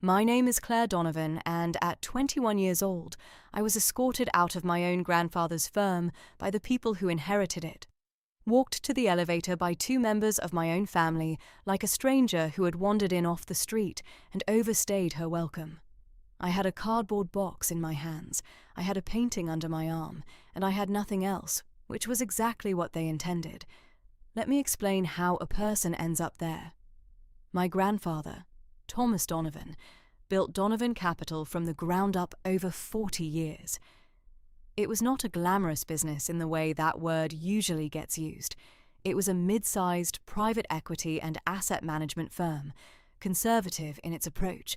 My name is Claire Donovan, and at 21 years old, I was escorted out of my own grandfather's firm by the people who inherited it. Walked to the elevator by two members of my own family, like a stranger who had wandered in off the street and overstayed her welcome. I had a cardboard box in my hands, I had a painting under my arm, and I had nothing else, which was exactly what they intended. Let me explain how a person ends up there. My grandfather, Thomas Donovan, built Donovan Capital from the ground up over 40 years. It was not a glamorous business in the way that word usually gets used. It was a mid-sized private equity and asset management firm, conservative in its approach,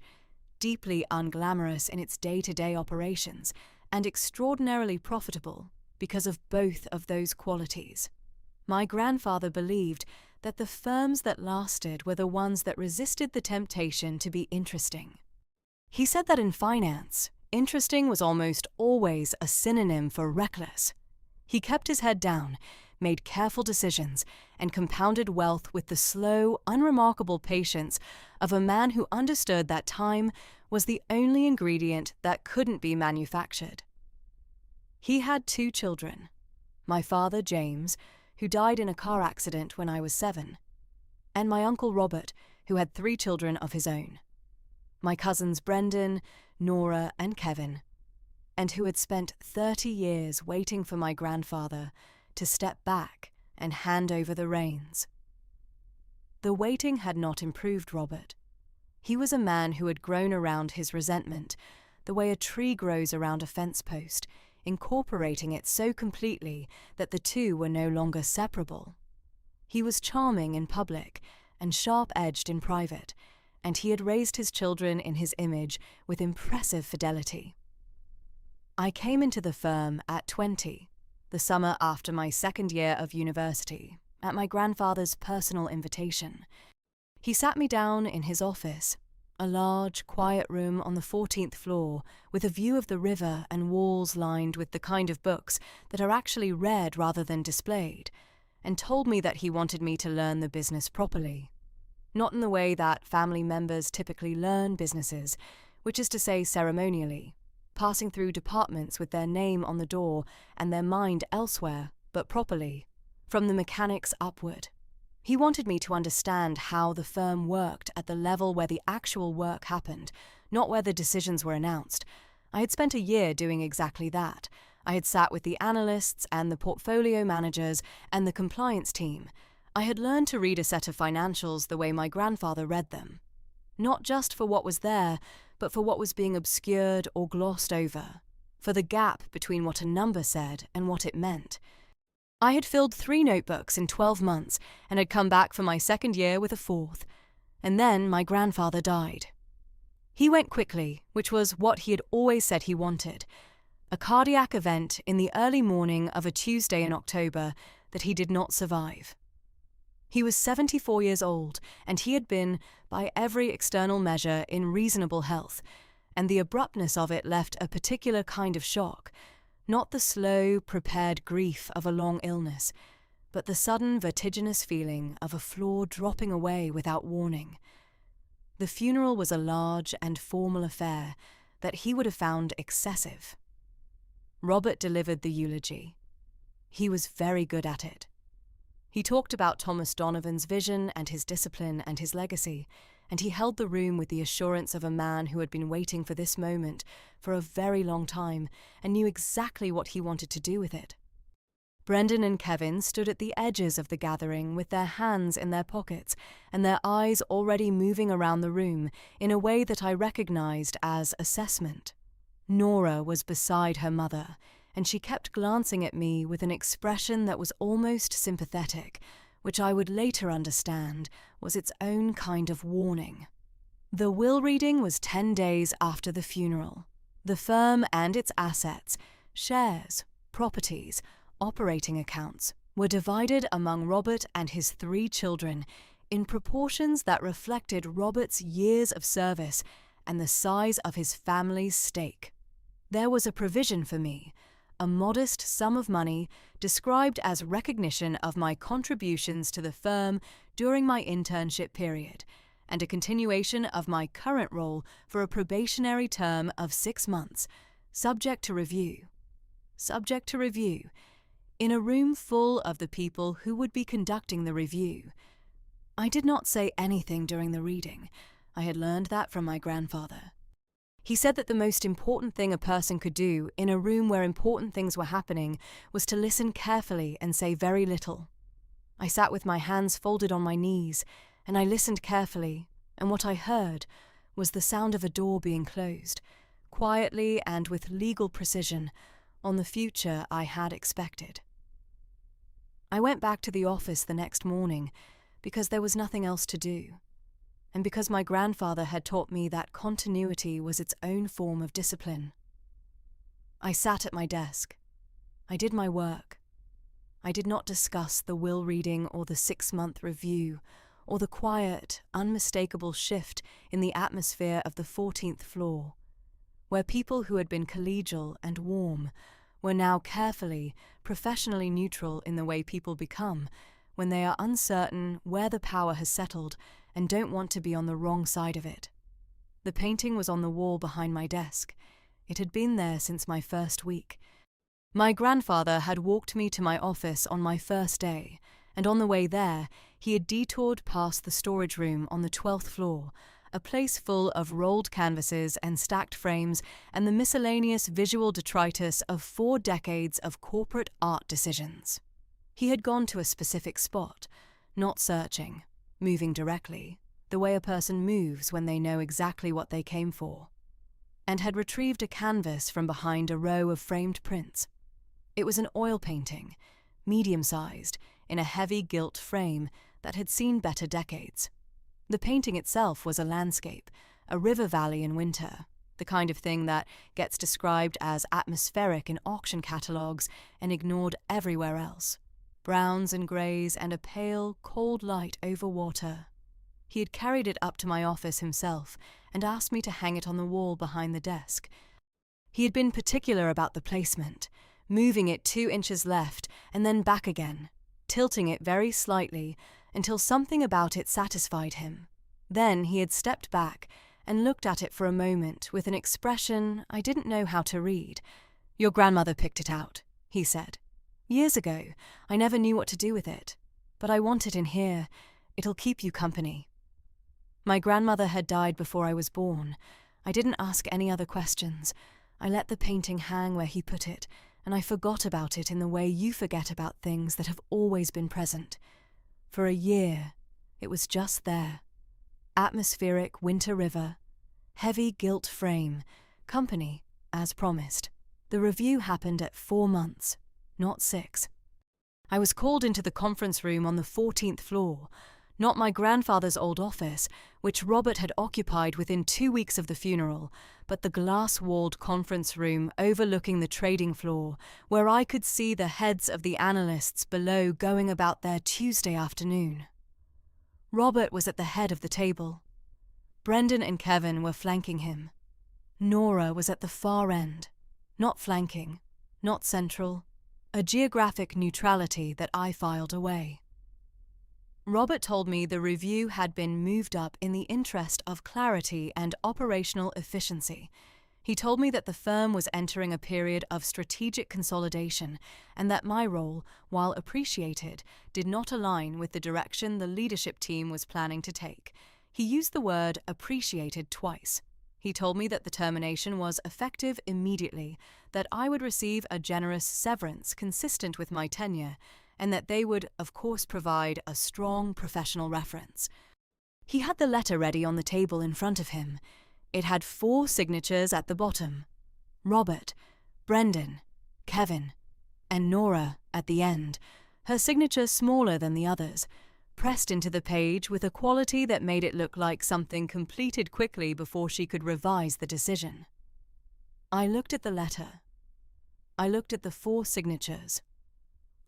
deeply unglamorous in its day-to-day operations, and extraordinarily profitable because of both of those qualities. My grandfather believed that the firms that lasted were the ones that resisted the temptation to be interesting. He said that in finance, interesting was almost always a synonym for reckless. He kept his head down, made careful decisions, and compounded wealth with the slow, unremarkable patience of a man who understood that time was the only ingredient that couldn't be manufactured. He had two children, my father, James, who died in a car accident when I was 7, and my uncle Robert, who had 3 children of his own. My cousins Brendan, Nora, and Kevin, and who had spent 30 years waiting for my grandfather to step back and hand over the reins. The waiting had not improved Robert. He was a man who had grown around his resentment, the way a tree grows around a fence post, incorporating it so completely that the two were no longer separable. He was charming in public and sharp-edged in private, and he had raised his children in his image with impressive fidelity. I came into the firm at 20, the summer after my second year of university, at my grandfather's personal invitation. He sat me down in his office, a large, quiet room on the 14th floor with a view of the river and walls lined with the kind of books that are actually read rather than displayed, and told me that he wanted me to learn the business properly. Not in the way that family members typically learn businesses, which is to say ceremonially, passing through departments with their name on the door and their mind elsewhere, but properly, from the mechanics upward. He wanted me to understand how the firm worked at the level where the actual work happened, not where the decisions were announced. I had spent a year doing exactly that. I had sat with the analysts and the portfolio managers and the compliance team. I had learned to read a set of financials the way my grandfather read them. Not just for what was there, but for what was being obscured or glossed over, for the gap between what a number said and what it meant. I had filled 3 notebooks in 12 months and had come back for my second year with a 4th. And then my grandfather died. He went quickly, which was what he had always said he wanted. A cardiac event in the early morning of a Tuesday in October that he did not survive. He was 74 years old, and he had been, by every external measure, in reasonable health, and the abruptness of it left a particular kind of shock. Not the slow, prepared grief of a long illness, but the sudden vertiginous feeling of a floor dropping away without warning. The funeral was a large and formal affair that he would have found excessive. Robert delivered the eulogy. He was very good at it. He talked about Thomas Donovan's vision and his discipline and his legacy, and he held the room with the assurance of a man who had been waiting for this moment for a very long time and knew exactly what he wanted to do with it. Brendan and Kevin stood at the edges of the gathering with their hands in their pockets and their eyes already moving around the room in a way that I recognized as assessment. Nora was beside her mother, and she kept glancing at me with an expression that was almost sympathetic, which I would later understand was its own kind of warning. The will reading was 10 days after the funeral. The firm and its assets, shares, properties, operating accounts, were divided among Robert and his 3 children in proportions that reflected Robert's years of service and the size of his family's stake. There was a provision for me, a modest sum of money described as recognition of my contributions to the firm during my internship period, and a continuation of my current role for a probationary term of 6 months, subject to review. Subject to review, in a room full of the people who would be conducting the review. I did not say anything during the reading. I had learned that from my grandfather. He said that the most important thing a person could do in a room where important things were happening was to listen carefully and say very little. I sat with my hands folded on my knees, and I listened carefully, and what I heard was the sound of a door being closed, quietly and with legal precision, on the future I had expected. I went back to the office the next morning because there was nothing else to do, and because my grandfather had taught me that continuity was its own form of discipline. I sat at my desk. I did my work. I did not discuss the will reading or the 6-month review or the quiet, unmistakable shift in the atmosphere of the 14th floor, where people who had been collegial and warm were now carefully, professionally neutral in the way people become when they are uncertain where the power has settled and don't want to be on the wrong side of it. The painting was on the wall behind my desk. It had been there since my first week. My grandfather had walked me to my office on my first day, and on the way there, he had detoured past the storage room on the 12th floor, a place full of rolled canvases and stacked frames and the miscellaneous visual detritus of 4 decades of corporate art decisions. He had gone to a specific spot, not searching, moving directly, the way a person moves when they know exactly what they came for, and had retrieved a canvas from behind a row of framed prints. It was an oil painting, medium-sized, in a heavy gilt frame that had seen better decades. The painting itself was a landscape, a river valley in winter, the kind of thing that gets described as atmospheric in auction catalogues and ignored everywhere else. Browns and greys and a pale, cold light over water. He had carried it up to my office himself and asked me to hang it on the wall behind the desk. He had been particular about the placement, moving it 2 inches left and then back again, tilting it very slightly until something about it satisfied him. Then he had stepped back and looked at it for a moment with an expression I didn't know how to read. "Your grandmother picked it out," he said. "Years ago, I never knew what to do with it, but I want it in here. It'll keep you company." My grandmother had died before I was born. I didn't ask any other questions. I let the painting hang where he put it, and I forgot about it in the way you forget about things that have always been present. For a year, it was just there. Atmospheric winter river, heavy gilt frame, company, as promised. The review happened at 4 months, not 6. I was called into the conference room on the 14th floor, not my grandfather's old office, which Robert had occupied within 2 weeks of the funeral, but the glass-walled conference room overlooking the trading floor, where I could see the heads of the analysts below going about their Tuesday afternoon. Robert was at the head of the table. Brendan and Kevin were flanking him. Nora was at the far end, not flanking, not central, a geographic neutrality that I filed away. Robert told me the review had been moved up in the interest of clarity and operational efficiency. He told me that the firm was entering a period of strategic consolidation and that my role, while appreciated, did not align with the direction the leadership team was planning to take. He used the word appreciated twice. He told me that the termination was effective immediately, that I would receive a generous severance consistent with my tenure, and that they would, of course, provide a strong professional reference. He had the letter ready on the table in front of him. It had 4 signatures at the bottom: Robert, Brendan, Kevin, and Nora at the end, her signature smaller than the others, pressed into the page with a quality that made it look like something completed quickly before she could revise the decision. I looked at the letter. I looked at the 4 signatures.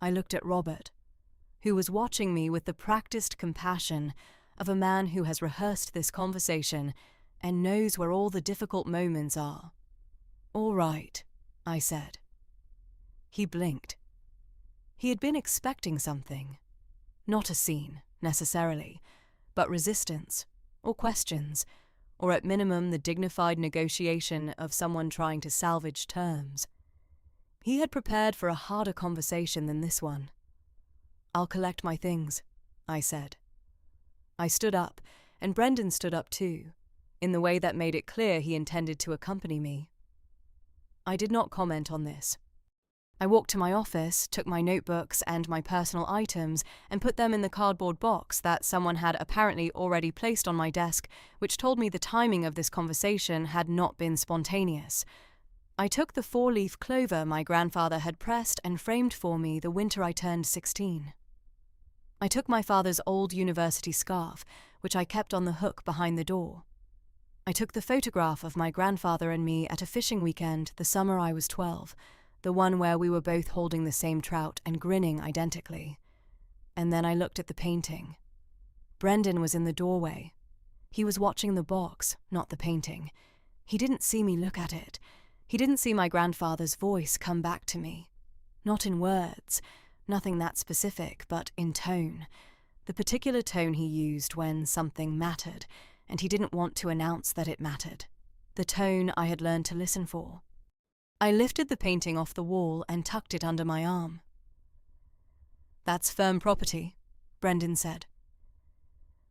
I looked at Robert, who was watching me with the practiced compassion of a man who has rehearsed this conversation and knows where all the difficult moments are. "All right," I said. He blinked. He had been expecting something. Not a scene, necessarily, but resistance, or questions, or at minimum the dignified negotiation of someone trying to salvage terms. He had prepared for a harder conversation than this one. "I'll collect my things," I said. I stood up, and Brendan stood up too, in the way that made it clear he intended to accompany me. I did not comment on this. I walked to my office, took my notebooks and my personal items, and put them in the cardboard box that someone had apparently already placed on my desk, which told me the timing of this conversation had not been spontaneous. I took the 4-leaf clover my grandfather had pressed and framed for me the winter I turned 16. I took my father's old university scarf, which I kept on the hook behind the door. I took the photograph of my grandfather and me at a fishing weekend the summer I was 12, the one where we were both holding the same trout and grinning identically. And then I looked at the painting. Brendan was in the doorway. He was watching the box, not the painting. He didn't see me look at it. He didn't see my grandfather's voice come back to me. Not in words, nothing that specific, but in tone. The particular tone he used when something mattered, and he didn't want to announce that it mattered. The tone I had learned to listen for. I lifted the painting off the wall and tucked it under my arm. "That's firm property," Brendan said.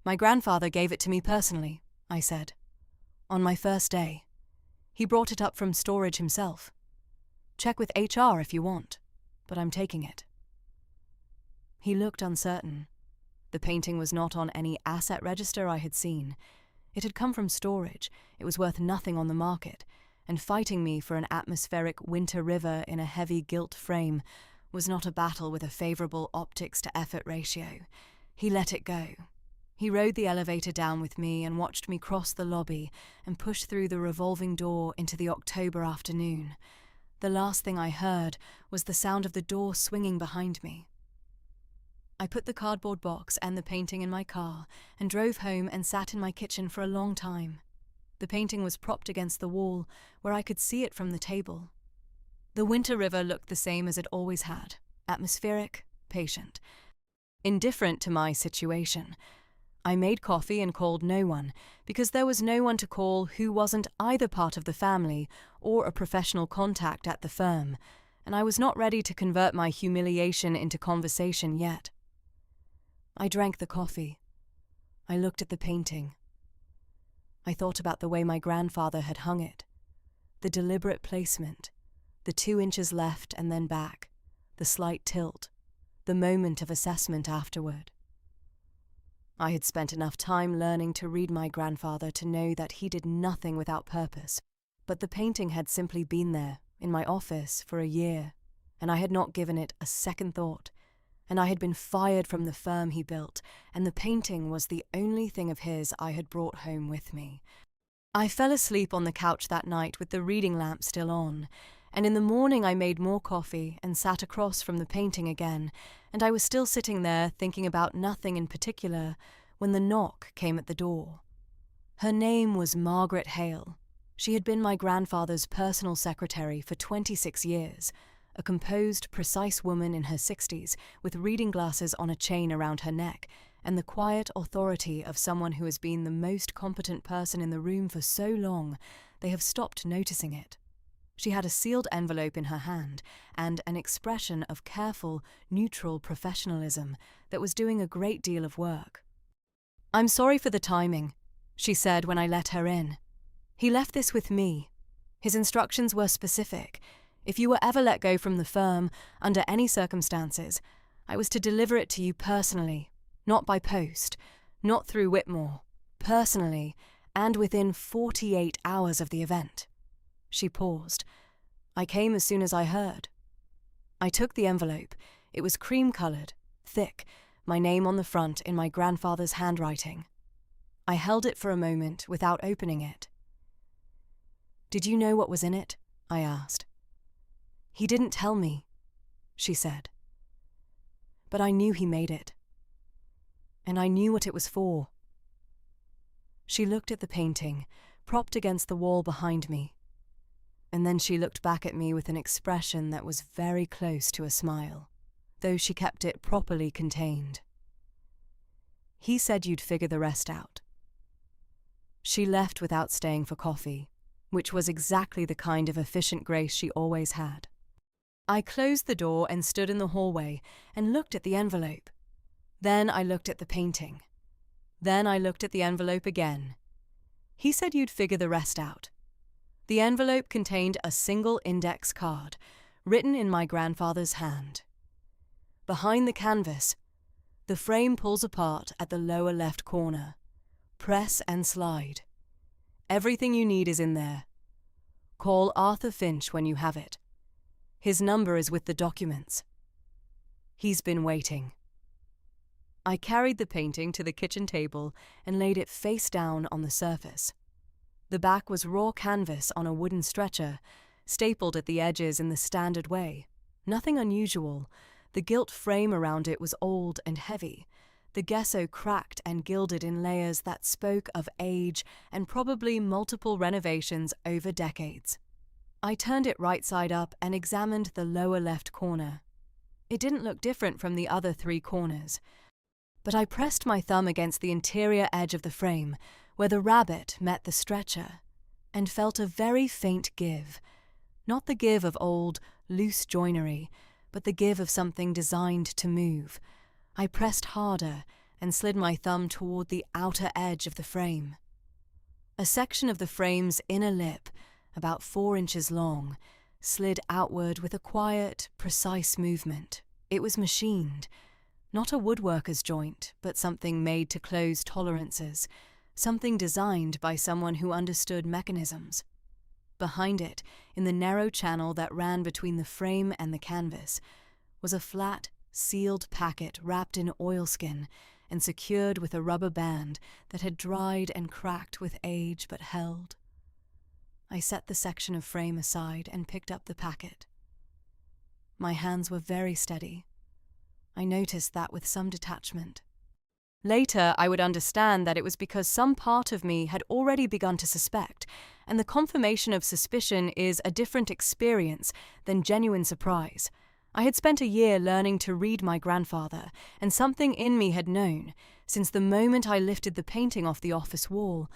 "My grandfather gave it to me personally," I said. "On my first day. He brought it up from storage himself. Check with HR if you want, but I'm taking it." He looked uncertain. The painting was not on any asset register I had seen. It had come from storage, it was worth nothing on the market, and fighting me for an atmospheric winter river in a heavy gilt frame was not a battle with a favourable optics-to-effort ratio. He let it go. He rode the elevator down with me and watched me cross the lobby and push through the revolving door into the October afternoon. The last thing I heard was the sound of the door swinging behind me. I put the cardboard box and the painting in my car and drove home and sat in my kitchen for a long time. The painting was propped against the wall, where I could see it from the table. The winter river looked the same as it always had, atmospheric, patient. Indifferent to my situation. I made coffee and called no one, because there was no one to call who wasn't either part of the family or a professional contact at the firm, and I was not ready to convert my humiliation into conversation yet. I drank the coffee. I looked at the painting. I thought about the way my grandfather had hung it, the deliberate placement, the 2 inches left and then back, the slight tilt, the moment of assessment afterward. I had spent enough time learning to read my grandfather to know that he did nothing without purpose, but the painting had simply been there, in my office, for a year, and I had not given it a second thought, and I had been fired from the firm he built, and the painting was the only thing of his I had brought home with me. I fell asleep on the couch that night with the reading lamp still on, and in the morning I made more coffee and sat across from the painting again, and I was still sitting there thinking about nothing in particular when the knock came at the door. Her name was Margaret Hale. She had been my grandfather's personal secretary for 26 years, a composed, precise woman in her 60s with reading glasses on a chain around her neck and the quiet authority of someone who has been the most competent person in the room for so long they have stopped noticing it. She had a sealed envelope in her hand and an expression of careful, neutral professionalism that was doing a great deal of work. "I'm sorry for the timing," she said when I let her in. "He left this with me. His instructions were specific. If you were ever let go from the firm, under any circumstances, I was to deliver it to you personally, not by post, not through Whitmore, personally, and within 48 hours of the event." She paused. I came as soon as I heard. I took the envelope. It was cream-coloured, thick, my name on the front in my grandfather's handwriting. I held it for a moment without opening it. "Did you know what was in it?" I asked. "He didn't tell me," she said. "But I knew he made it. And I knew what it was for." She looked at the painting, propped against the wall behind me, and then she looked back at me with an expression that was very close to a smile, though she kept it properly contained. "He said you'd figure the rest out." She left without staying for coffee, which was exactly the kind of efficient grace she always had. I closed the door and stood in the hallway and looked at the envelope. Then I looked at the painting. Then I looked at the envelope again. He said you'd figure the rest out. The envelope contained a single index card, written in my grandfather's hand. Behind the canvas, the frame pulls apart at the lower left corner. Press and slide. Everything you need is in there. Call Arthur Finch when you have it. His number is with the documents. He's been waiting. I carried the painting to the kitchen table and laid it face down on the surface. The back was raw canvas on a wooden stretcher, stapled at the edges in the standard way. Nothing unusual. The gilt frame around it was old and heavy, the gesso cracked and gilded in layers that spoke of age and probably multiple renovations over decades. I turned it right side up and examined the lower left corner. It didn't look different from the other 3 corners, but I pressed my thumb against the interior edge of the frame, where the rabbit met the stretcher, and felt a very faint give. Not the give of old, loose joinery, but the give of something designed to move. I pressed harder and slid my thumb toward the outer edge of the frame. A section of the frame's inner lip, about 4 inches long, slid outward with a quiet, precise movement. It was machined. Not a woodworker's joint, but something made to close tolerances, something designed by someone who understood mechanisms. Behind it, in the narrow channel that ran between the frame and the canvas, was a flat, sealed packet wrapped in oilskin and secured with a rubber band that had dried and cracked with age but held. I set the section of frame aside and picked up the packet. My hands were very steady. I noticed that with some detachment. Later, I would understand that it was because some part of me had already begun to suspect, and the confirmation of suspicion is a different experience than genuine surprise. I had spent a year learning to read my grandfather, and something in me had known, since the moment I lifted the painting off the office wall,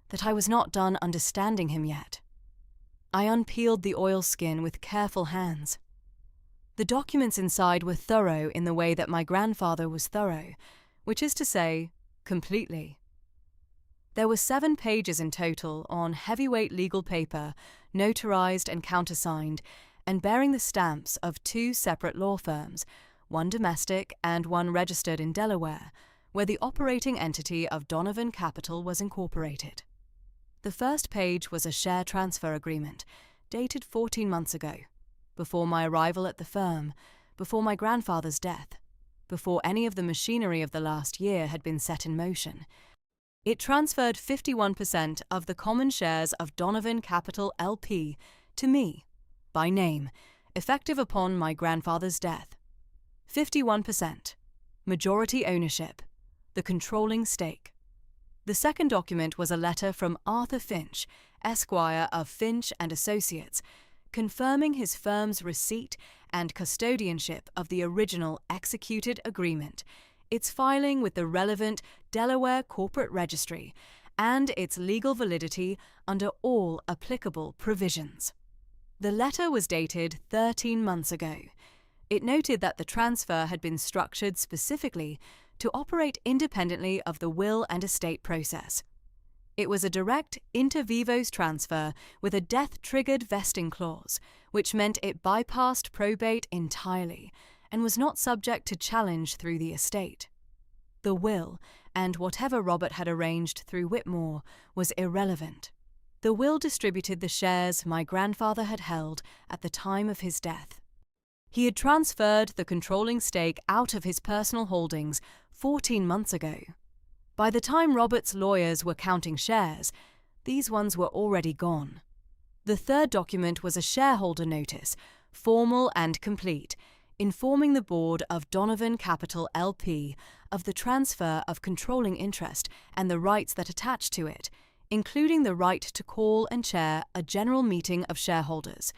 that I was not done understanding him yet. I unpeeled the oilskin with careful hands. The documents inside were thorough in the way that my grandfather was thorough, which is to say, completely. There were 7 pages in total on heavyweight legal paper, notarized and countersigned, and bearing the stamps of 2 separate law firms, one domestic and one registered in Delaware, where the operating entity of Donovan Capital was incorporated. The first page was a share transfer agreement, dated 14 months ago, before my arrival at the firm, before my grandfather's death, before any of the machinery of the last year had been set in motion. It transferred 51% of the common shares of Donovan Capital LP to me, by name, effective upon my grandfather's death. 51%. Majority ownership. The controlling stake. The second document was a letter from Arthur Finch, Esquire of Finch and Associates, confirming his firm's receipt and custodianship of the original executed agreement, its filing with the relevant Delaware Corporate Registry, and its legal validity under all applicable provisions. The letter was dated 13 months ago. It noted that the transfer had been structured specifically to operate independently of the will and estate process. It was a direct inter vivos transfer with a death-triggered vesting clause, which meant it bypassed probate entirely and was not subject to challenge through the estate. The will, and whatever Robert had arranged through Whitmore, was irrelevant. The will distributed the shares my grandfather had held at the time of his death. He had transferred the controlling stake out of his personal holdings 14 months ago. By the time Robert's lawyers were counting shares, these ones were already gone. The third document was a shareholder notice, formal and complete, informing the board of Donovan Capital LP of the transfer of controlling interest and the rights that attach to it, including the right to call and chair a general meeting of shareholders,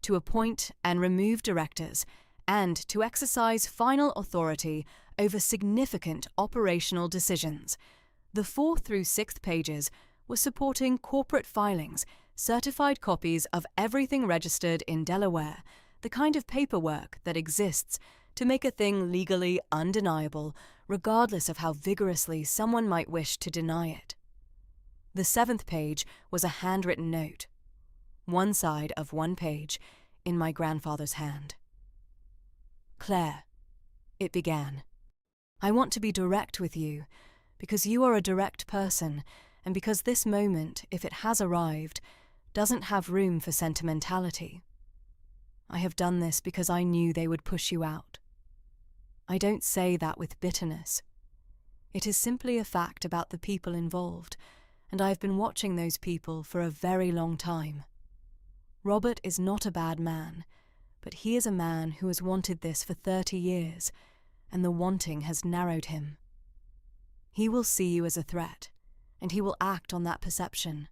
to appoint and remove directors, and to exercise final authority over significant operational decisions. The 4th through 6th pages was supporting corporate filings, certified copies of everything registered in Delaware, the kind of paperwork that exists to make a thing legally undeniable, regardless of how vigorously someone might wish to deny it. The 7th page was a handwritten note, one side of one page, in my grandfather's hand. Claire, it began, I want to be direct with you, because you are a direct person, and because this moment, if it has arrived, doesn't have room for sentimentality. I have done this because I knew they would push you out. I don't say that with bitterness. It is simply a fact about the people involved, and I have been watching those people for a very long time. Robert is not a bad man, but he is a man who has wanted this for 30 years, and the wanting has narrowed him. He will see you as a threat, and he will act on that perception,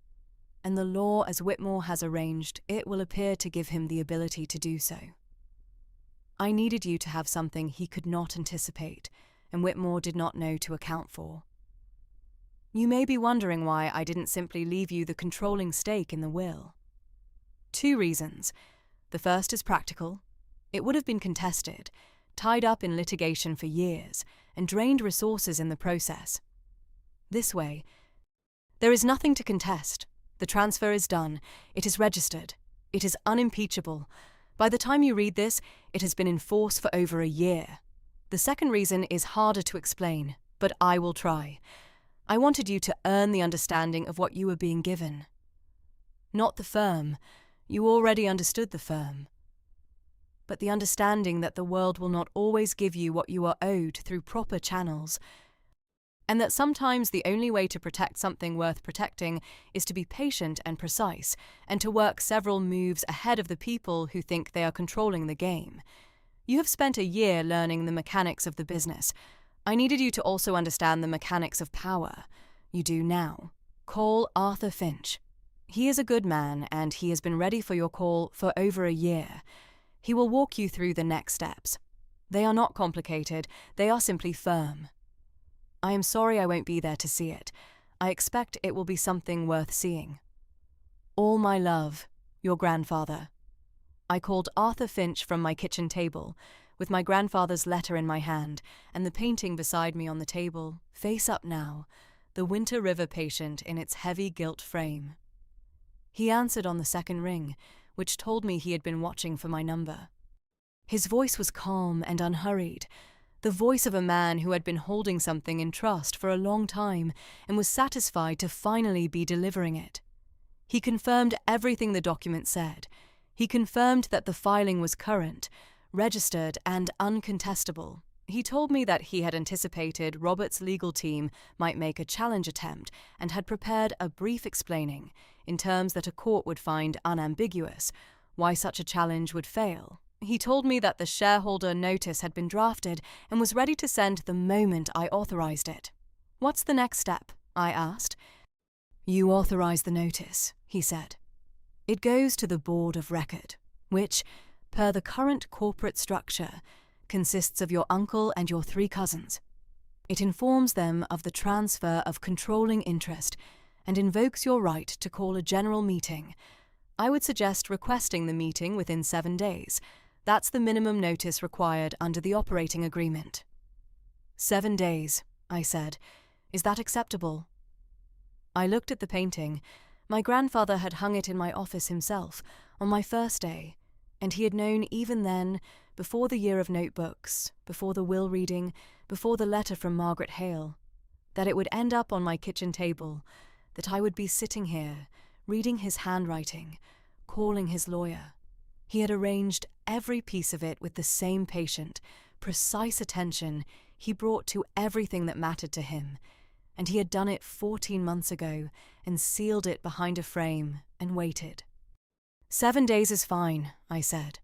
and the law as Whitmore has arranged it will appear to give him the ability to do so. I needed you to have something he could not anticipate, and Whitmore did not know to account for. You may be wondering why I didn't simply leave you the controlling stake in the will. 2 reasons. The first is practical. It would have been contested, tied up in litigation for years, and drained resources in the process. This way, there is nothing to contest. The transfer is done. It is registered. It is unimpeachable. By the time you read this, it has been in force for over a year. The second reason is harder to explain, but I will try. I wanted you to earn the understanding of what you were being given. Not the firm. You already understood the firm. But the understanding that the world will not always give you what you are owed through proper channels, and that sometimes the only way to protect something worth protecting is to be patient and precise, and to work several moves ahead of the people who think they are controlling the game. You have spent a year learning the mechanics of the business. I needed you to also understand the mechanics of power. You do now. Call Arthur Finch. He is a good man, and he has been ready for your call for over a year. He will walk you through the next steps. They are not complicated, they are simply firm. I am sorry I won't be there to see it. I expect it will be something worth seeing. All my love, your grandfather. I called Arthur Finch from my kitchen table, with my grandfather's letter in my hand, and the painting beside me on the table, face up now, the Winter River patient in its heavy gilt frame. He answered on the second ring, which told me he had been watching for my number. His voice was calm and unhurried, the voice of a man who had been holding something in trust for a long time and was satisfied to finally be delivering it. He confirmed everything the document said. He confirmed that the filing was current, registered, and uncontestable. He told me that he had anticipated Robert's legal team might make a challenge attempt and had prepared a brief explaining, in terms that a court would find unambiguous, why such a challenge would fail. He told me that the shareholder notice had been drafted and was ready to send the moment I authorized it. What's the next step? I asked. You authorize the notice, he said. It goes to the Board of Record, which, per the current corporate structure, consists of your uncle and your 3 cousins. It informs them of the transfer of controlling interest and invokes your right to call a general meeting. I would suggest requesting the meeting within 7 days. That's the minimum notice required under the operating agreement. 7 days, I said. Is that acceptable? I looked at the painting. My grandfather had hung it in my office himself on my first day, and he had known even then, before the year of notebooks, before the will reading, before the letter from Margaret Hale, that it would end up on my kitchen table, that I would be sitting here, reading his handwriting, calling his lawyer. He had arranged every piece of it with the same patient, precise attention he brought to everything that mattered to him, and he had done it 14 months ago and sealed it behind a frame and waited. 7 days is fine, I said.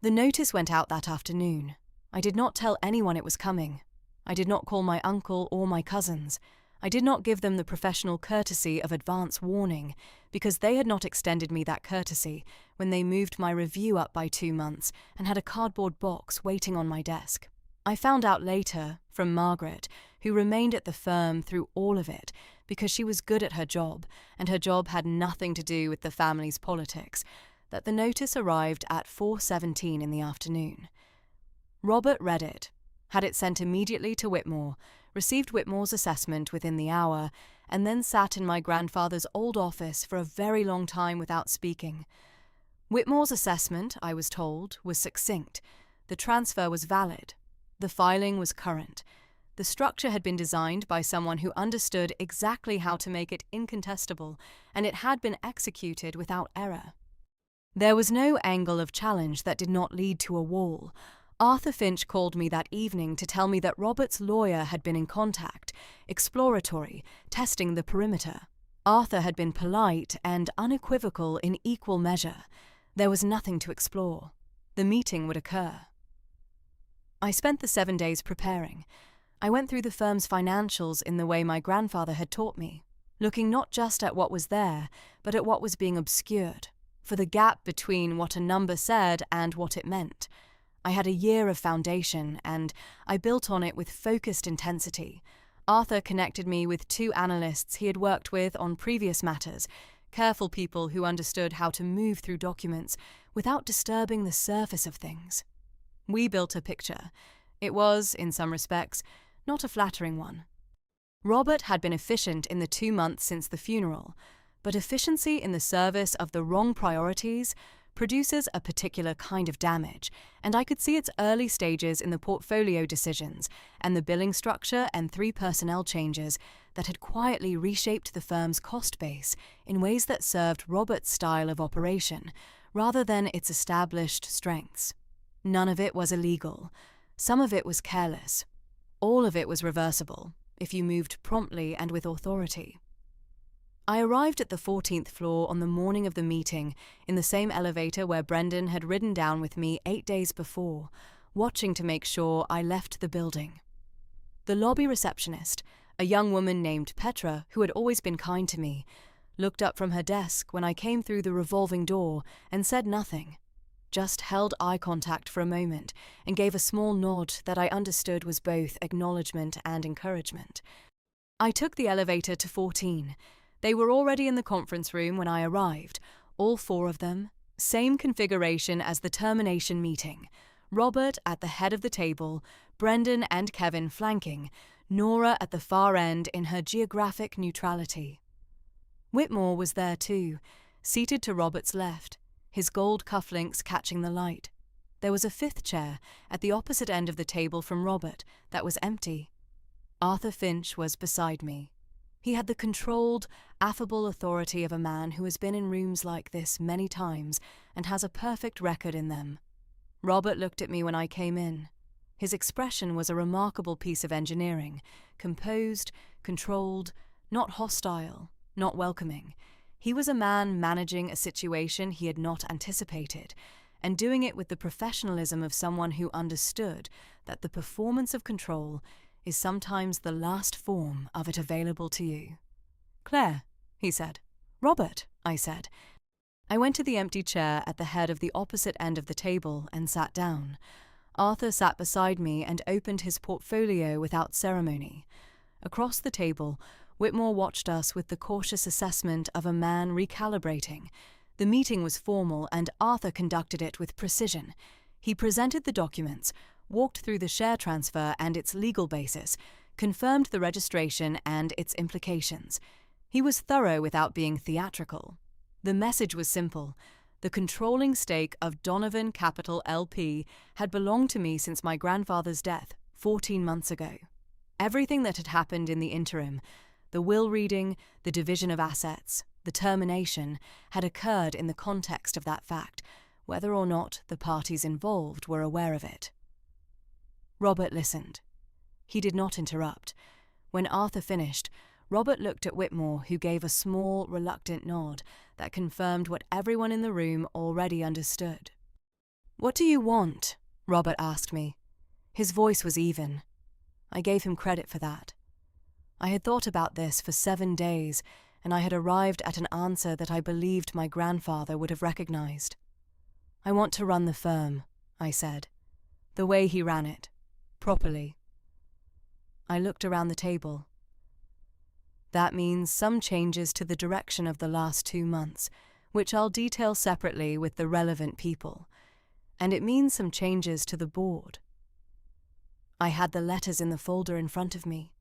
The notice went out that afternoon. I did not tell anyone it was coming. I did not call my uncle or my cousins. I did not give them the professional courtesy of advance warning, because they had not extended me that courtesy when they moved my review up by 2 months and had a cardboard box waiting on my desk. I found out later, from Margaret, who remained at the firm through all of it, because she was good at her job, and her job had nothing to do with the family's politics, that the notice arrived at 4:17 in the afternoon. Robert read it, had it sent immediately to Whitmore, received Whitmore's assessment within the hour, and then sat in my grandfather's old office for a very long time without speaking. Whitmore's assessment, I was told, was succinct. The transfer was valid. The filing was current. The structure had been designed by someone who understood exactly how to make it incontestable, and it had been executed without error. There was no angle of challenge that did not lead to a wall. Arthur Finch called me that evening to tell me that Robert's lawyer had been in contact, exploratory, testing the perimeter. Arthur had been polite and unequivocal in equal measure. There was nothing to explore. The meeting would occur. I spent the 7 days preparing. I went through the firm's financials in the way my grandfather had taught me, looking not just at what was there, but at what was being obscured, for the gap between what a number said and what it meant. I had a year of foundation, and I built on it with focused intensity. Arthur connected me with 2 analysts he had worked with on previous matters, careful people who understood how to move through documents without disturbing the surface of things. We built a picture. It was, in some respects, not a flattering one. Robert had been efficient in the 2 months since the funeral, but efficiency in the service of the wrong priorities produces a particular kind of damage, and I could see its early stages in the portfolio decisions and the billing structure and 3 personnel changes that had quietly reshaped the firm's cost base in ways that served Robert's style of operation, rather than its established strengths. None of it was illegal. Some of it was careless. All of it was reversible, if you moved promptly and with authority. I arrived at the 14th floor on the morning of the meeting in the same elevator where Brendan had ridden down with me 8 days before, watching to make sure I left the building. The lobby receptionist, a young woman named Petra who had always been kind to me, looked up from her desk when I came through the revolving door and said nothing, just held eye contact for a moment and gave a small nod that I understood was both acknowledgement and encouragement. I took the elevator to 14. They were already in the conference room when I arrived, all 4 of them, same configuration as the termination meeting. Robert at the head of the table, Brendan and Kevin flanking, Nora at the far end in her geographic neutrality. Whitmore was there too, seated to Robert's left, his gold cufflinks catching the light. There was a 5th chair at the opposite end of the table from Robert that was empty. Arthur Finch was beside me. He had the controlled, affable authority of a man who has been in rooms like this many times and has a perfect record in them. Robert looked at me when I came in. His expression was a remarkable piece of engineering, composed, controlled, not hostile, not welcoming. He was a man managing a situation he had not anticipated, and doing it with the professionalism of someone who understood that the performance of control is sometimes the last form of it available to you. "Claire," he said. "Robert," I said. I went to the empty chair at the head of the opposite end of the table and sat down. Arthur sat beside me and opened his portfolio without ceremony. Across the table, Whitmore watched us with the cautious assessment of a man recalibrating. The meeting was formal and Arthur conducted it with precision. He presented the documents, walked through the share transfer and its legal basis, confirmed the registration and its implications. He was thorough without being theatrical. The message was simple. The controlling stake of Donovan Capital LP had belonged to me since my grandfather's death 14 months ago. Everything that had happened in the interim, the will reading, the division of assets, the termination, had occurred in the context of that fact, whether or not the parties involved were aware of it. Robert listened. He did not interrupt. When Arthur finished, Robert looked at Whitmore, who gave a small, reluctant nod that confirmed what everyone in the room already understood. "What do you want?" Robert asked me. His voice was even. I gave him credit for that. I had thought about this for 7 days, and I had arrived at an answer that I believed my grandfather would have recognized. "I want to run the firm," I said. "The way he ran it. Properly." I looked around the table. That means some changes to the direction of the last 2 months, which I'll detail separately with the relevant people. And it means some changes to the board. I had the letters in the folder in front of me.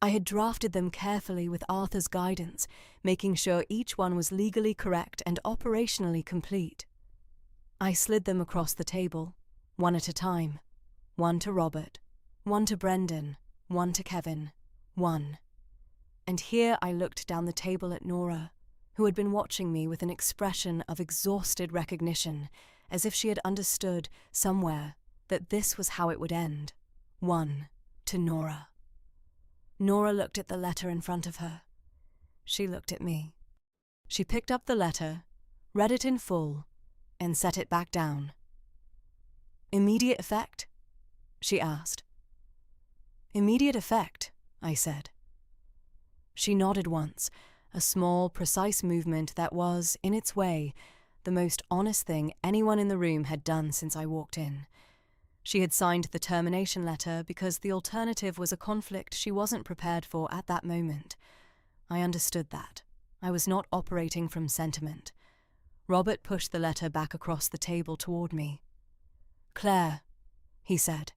I had drafted them carefully with Arthur's guidance, making sure each one was legally correct and operationally complete. I slid them across the table, one at a time. One to Robert, one to Brendan, one to Kevin, one. And here I looked down the table at Nora, who had been watching me with an expression of exhausted recognition, as if she had understood, somewhere, that this was how it would end. 1 to Nora. Nora looked at the letter in front of her. She looked at me. She picked up the letter, read it in full, and set it back down. "Immediate effect?" she asked. "Immediate effect," I said. She nodded once, a small, precise movement that was, in its way, the most honest thing anyone in the room had done since I walked in. She had signed the termination letter because the alternative was a conflict she wasn't prepared for at that moment. I understood that. I was not operating from sentiment. Robert pushed the letter back across the table toward me. "Claire," he said,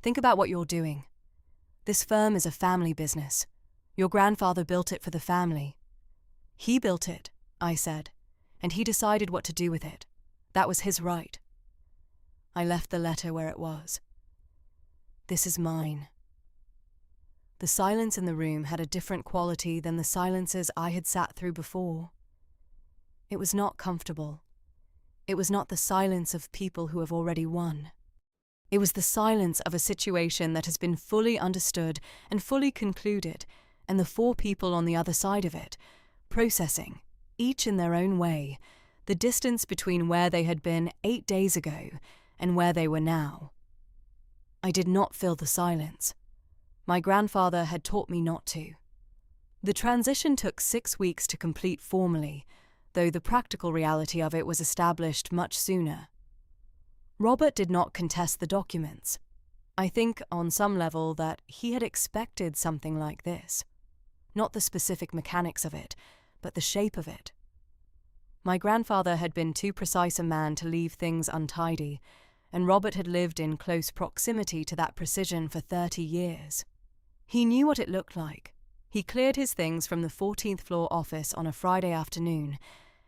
"think about what you're doing. This firm is a family business. Your grandfather built it for the family." "He built it," I said, "and he decided what to do with it. That was his right." I left the letter where it was. "This is mine." The silence in the room had a different quality than the silences I had sat through before. It was not comfortable. It was not the silence of people who have already won. It was the silence of a situation that has been fully understood and fully concluded, and the 4 people on the other side of it, processing, each in their own way, the distance between where they had been 8 days ago and where they were now. I did not fill the silence. My grandfather had taught me not to. The transition took 6 weeks to complete formally, though the practical reality of it was established much sooner. Robert did not contest the documents. I think, on some level, that he had expected something like this. Not the specific mechanics of it, but the shape of it. My grandfather had been too precise a man to leave things untidy, and Robert had lived in close proximity to that precision for 30 years. He knew what it looked like. He cleared his things from the 14th floor office on a Friday afternoon,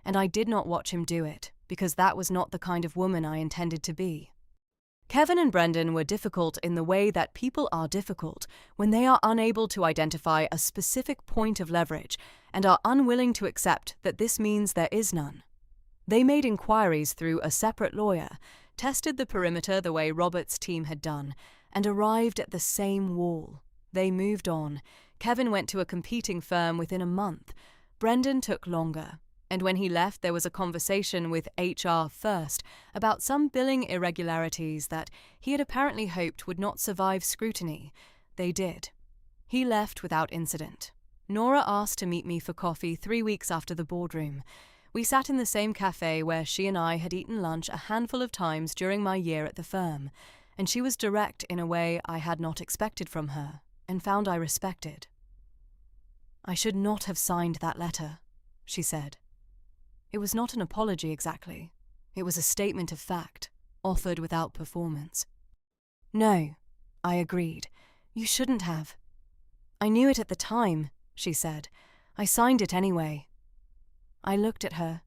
and I did not watch him do it, because that was not the kind of woman I intended to be. Kevin and Brendan were difficult in the way that people are difficult when they are unable to identify a specific point of leverage and are unwilling to accept that this means there is none. They made inquiries through a separate lawyer, tested the perimeter the way Robert's team had done, and arrived at the same wall. They moved on. Kevin went to a competing firm within a month. Brendan took longer. And when he left, there was a conversation with HR first about some billing irregularities that he had apparently hoped would not survive scrutiny. They did. He left without incident. Nora asked to meet me for coffee 3 weeks after the boardroom. We sat in the same cafe where she and I had eaten lunch a handful of times during my year at the firm, and she was direct in a way I had not expected from her, and found I respected. "I should not have signed that letter," she said. It was not an apology exactly. It was a statement of fact, offered without performance. "No," I agreed. "You shouldn't have." "I knew it at the time," she said. "I signed it anyway." I looked at her.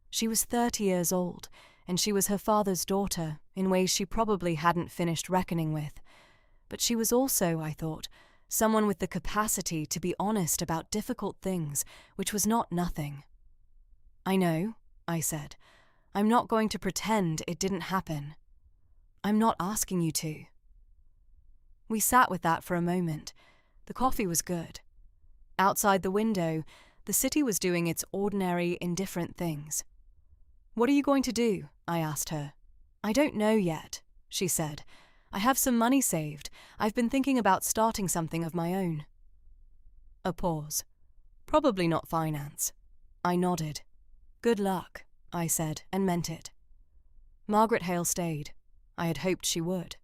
She was 30 years old, and she was her father's daughter in ways she probably hadn't finished reckoning with. But she was also, I thought, someone with the capacity to be honest about difficult things, which was not nothing. "I know," I said. "I'm not going to pretend it didn't happen. I'm not asking you to." We sat with that for a moment. The coffee was good. Outside the window, the city was doing its ordinary, indifferent things. "What are you going to do?" I asked her. "I don't know yet," she said. "I have some money saved. I've been thinking about starting something of my own." A pause. "Probably not finance." I nodded. "Good luck," I said, and meant it. Margaret Hale stayed. I had hoped she would.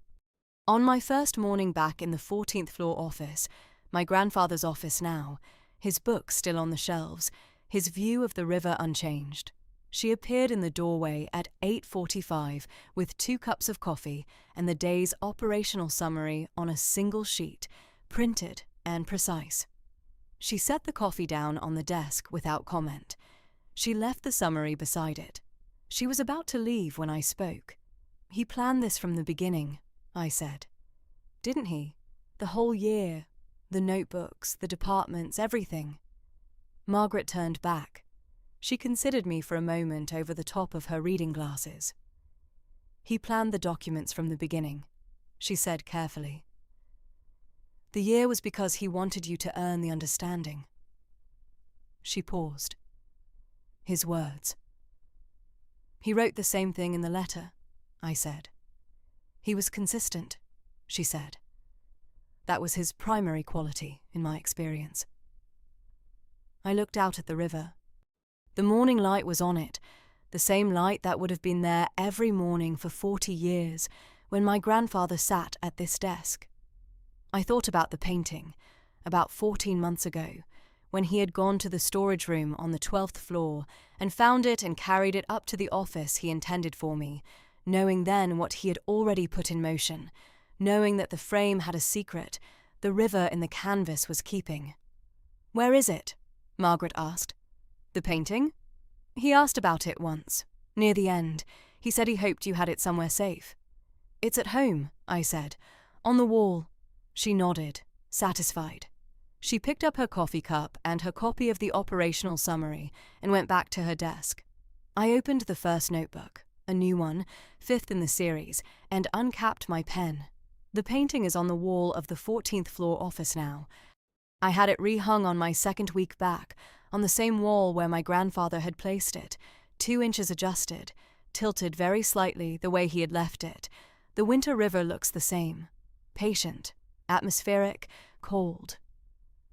On my first morning back in the 14th floor office, my grandfather's office now, his books still on the shelves, his view of the river unchanged. She appeared in the doorway at 8:45 with 2 cups of coffee and the day's operational summary on a single sheet, printed and precise. She set the coffee down on the desk without comment. She left the summary beside it. She was about to leave when I spoke. "He planned this from the beginning," I said. "Didn't he? The whole year, the notebooks, the departments, everything." Margaret turned back. She considered me for a moment over the top of her reading glasses. "He planned the documents from the beginning," she said carefully. "The year was because he wanted you to earn the understanding." She paused. His words. "He wrote the same thing in the letter," I said. "He was consistent," she said. "That was his primary quality, in my experience." I looked out at the river. The morning light was on it, the same light that would have been there every morning for 40 years when my grandfather sat at this desk. I thought about the painting, about 14 months ago, when he had gone to the storage room on the 12th floor and found it and carried it up to the office he intended for me, knowing then what he had already put in motion, knowing that the frame had a secret the river in the canvas was keeping. "Where is it?" Margaret asked. "The painting?" "He asked about it once, near the end. He said he hoped you had it somewhere safe." "It's at home," I said. "On the wall." She nodded, satisfied. She picked up her coffee cup and her copy of the operational summary and went back to her desk. I opened the first notebook, a new one, 5th in the series, and uncapped my pen. The painting is on the wall of the 14th floor office now. I had it rehung on my second week back, on the same wall where my grandfather had placed it, 2 inches adjusted, tilted very slightly the way he had left it. The winter river looks the same, patient, atmospheric, cold.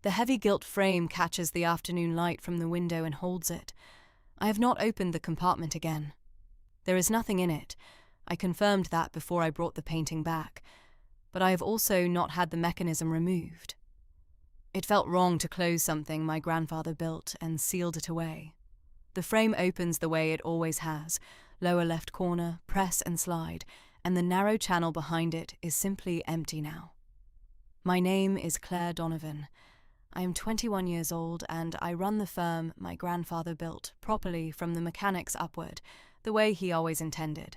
The heavy gilt frame catches the afternoon light from the window and holds it. I have not opened the compartment again. There is nothing in it. I confirmed that before I brought the painting back, but I have also not had the mechanism removed. It felt wrong to close something my grandfather built and sealed it away. The frame opens the way it always has, lower left corner, press and slide, and the narrow channel behind it is simply empty now. My name is Claire Donovan. I am 21 years old and I run the firm my grandfather built properly from the mechanics upward, the way he always intended.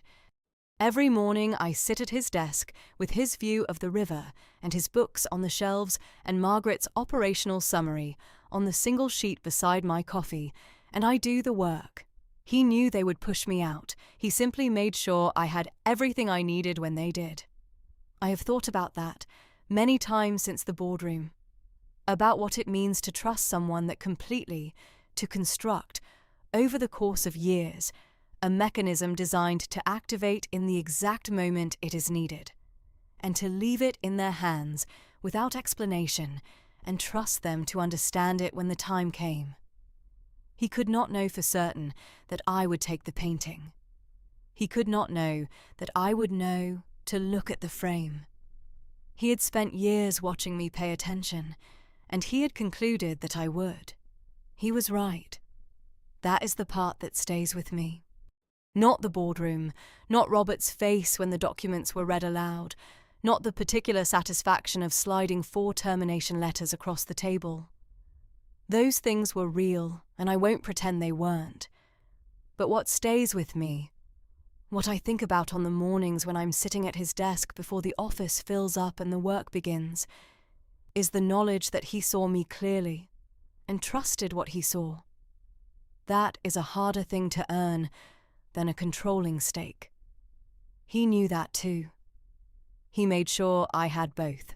Every morning I sit at his desk with his view of the river and his books on the shelves and Margaret's operational summary on the single sheet beside my coffee, and I do the work. He knew they would push me out. He simply made sure I had everything I needed when they did. I have thought about that many times since the boardroom, about what it means to trust someone that completely, to construct, over the course of years, a mechanism designed to activate in the exact moment it is needed, and to leave it in their hands without explanation and trust them to understand it when the time came. He could not know for certain that I would take the painting. He could not know that I would know to look at the frame. He had spent years watching me pay attention, and he had concluded that I would. He was right. That is the part that stays with me. Not the boardroom, not Robert's face when the documents were read aloud, not the particular satisfaction of sliding 4 termination letters across the table. Those things were real, and I won't pretend they weren't. But what stays with me, what I think about on the mornings when I'm sitting at his desk before the office fills up and the work begins, is the knowledge that he saw me clearly and trusted what he saw. That is a harder thing to earn than a controlling stake. He knew that too. He made sure I had both.